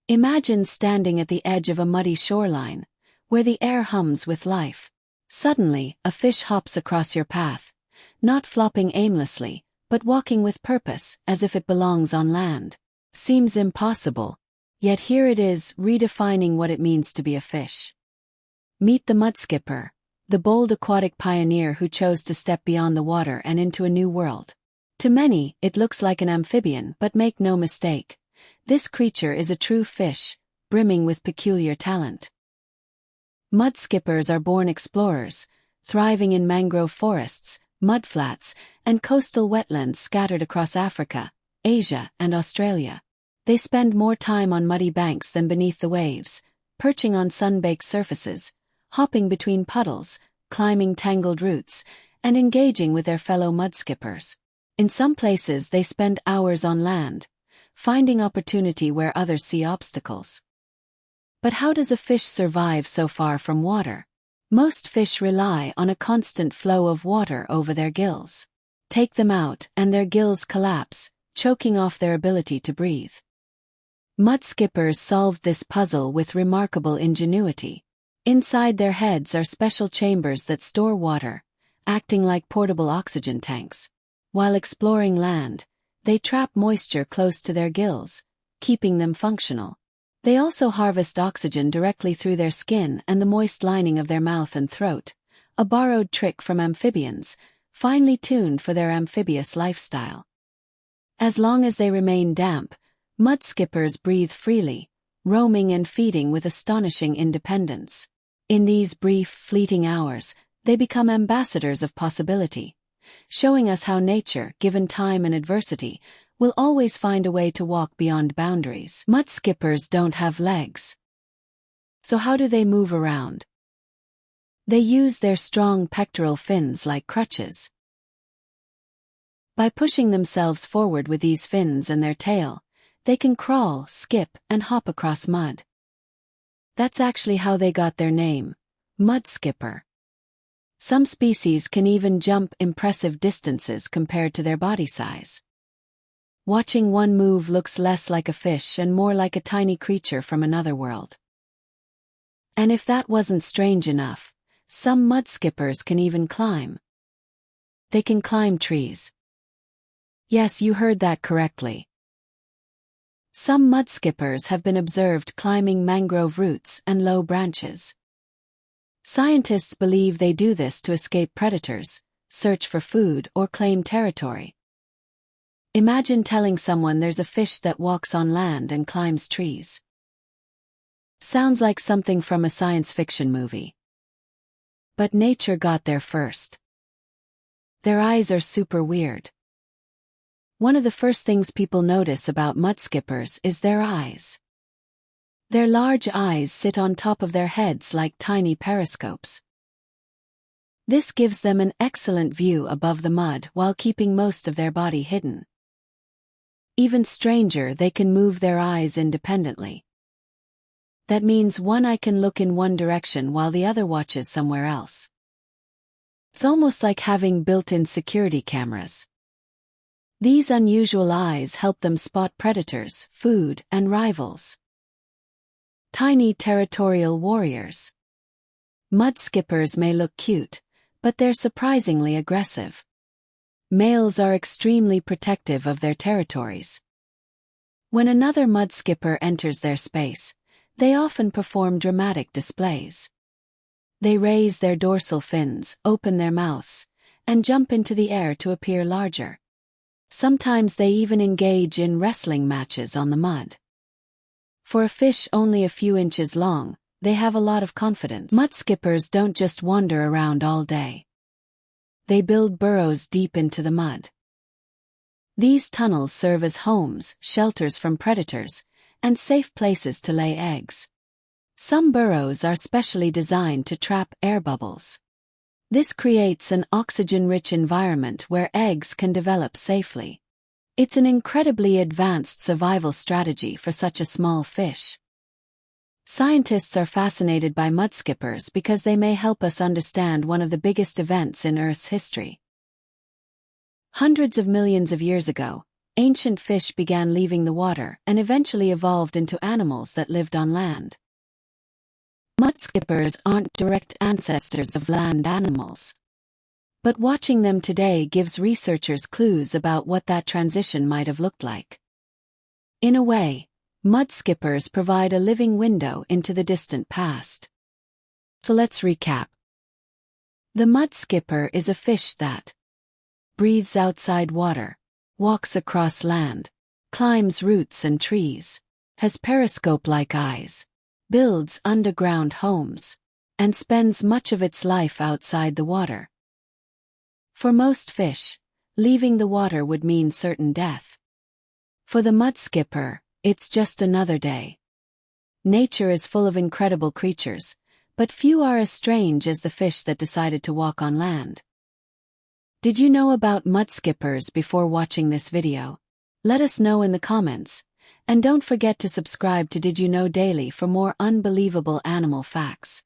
Imagine standing at the edge of a muddy shoreline, where the air hums with life. Suddenly, a fish hops across your path, not flopping aimlessly, but walking with purpose, as if it belongs on land. Seems impossible, yet here it is, redefining what it means to be a fish. Meet the mudskipper, the bold aquatic pioneer who chose to step beyond the water and into a new world. To many, it looks like an amphibian, but make no mistake, this creature is a true fish, brimming with peculiar talent. Mudskippers are born explorers, thriving in mangrove forests, mudflats, and coastal wetlands scattered across Africa, Asia, and Australia. They spend more time on muddy banks than beneath the waves, perching on sun-baked surfaces, hopping between puddles, climbing tangled roots, and engaging with their fellow mudskippers. In some places they spend hours on land, finding opportunity where others see obstacles. But how does a fish survive so far from water? Most fish rely on a constant flow of water over their gills. Take them out, and their gills collapse, choking off their ability to breathe. Mudskippers solved this puzzle with remarkable ingenuity. Inside their heads are special chambers that store water, acting like portable oxygen tanks. While exploring land, they trap moisture close to their gills, keeping them functional. They also harvest oxygen directly through their skin and the moist lining of their mouth and throat, a borrowed trick from amphibians, finely tuned for their amphibious lifestyle. As long as they remain damp, mudskippers breathe freely, roaming and feeding with astonishing independence. In these brief, fleeting hours, they become ambassadors of possibility, showing us how nature, given time and adversity, will always find a way to walk beyond boundaries. Mudskippers don't have legs. So how do they move around? They use their strong pectoral fins like crutches. By pushing themselves forward with these fins and their tail, they can crawl, skip, and hop across mud. That's actually how they got their name, mudskipper. Some species can even jump impressive distances compared to their body size. Watching one move looks less like a fish and more like a tiny creature from another world. And if that wasn't strange enough, some mudskippers can even climb. They can climb trees. Yes, you heard that correctly. Some mudskippers have been observed climbing mangrove roots and low branches. Scientists believe they do this to escape predators, search for food, or claim territory. Imagine telling someone there's a fish that walks on land and climbs trees. Sounds like something from a science fiction movie. But nature got there first. Their eyes are super weird. One of the first things people notice about mudskippers is their eyes. Their large eyes sit on top of their heads like tiny periscopes. This gives them an excellent view above the mud while keeping most of their body hidden. Even stranger, they can move their eyes independently. That means one eye can look in one direction while the other watches somewhere else. It's almost like having built-in security cameras. These unusual eyes help them spot predators, food, and rivals. Tiny territorial warriors. Mudskippers may look cute, but they're surprisingly aggressive. Males are extremely protective of their territories. When another mudskipper enters their space, they often perform dramatic displays. They raise their dorsal fins, open their mouths, and jump into the air to appear larger. Sometimes they even engage in wrestling matches on the mud. For a fish only a few inches long, they have a lot of confidence. Mudskippers don't just wander around all day. They build burrows deep into the mud. These tunnels serve as homes, shelters from predators, and safe places to lay eggs. Some burrows are specially designed to trap air bubbles. This creates an oxygen-rich environment where eggs can develop safely. It's an incredibly advanced survival strategy for such a small fish. Scientists are fascinated by mudskippers because they may help us understand one of the biggest events in Earth's history. Hundreds of millions of years ago, ancient fish began leaving the water and eventually evolved into animals that lived on land. Mudskippers aren't direct ancestors of land animals. But watching them today gives researchers clues about what that transition might have looked like. In a way, mudskippers provide a living window into the distant past. So let's recap. The mudskipper is a fish that breathes outside water, walks across land, climbs roots and trees, has periscope-like eyes, builds underground homes, and spends much of its life outside the water. For most fish, leaving the water would mean certain death. For the mudskipper, it's just another day. Nature is full of incredible creatures, but few are as strange as the fish that decided to walk on land. Did you know about mudskippers before watching this video? Let us know in the comments, and don't forget to subscribe to Did You Know Daily for more unbelievable animal facts.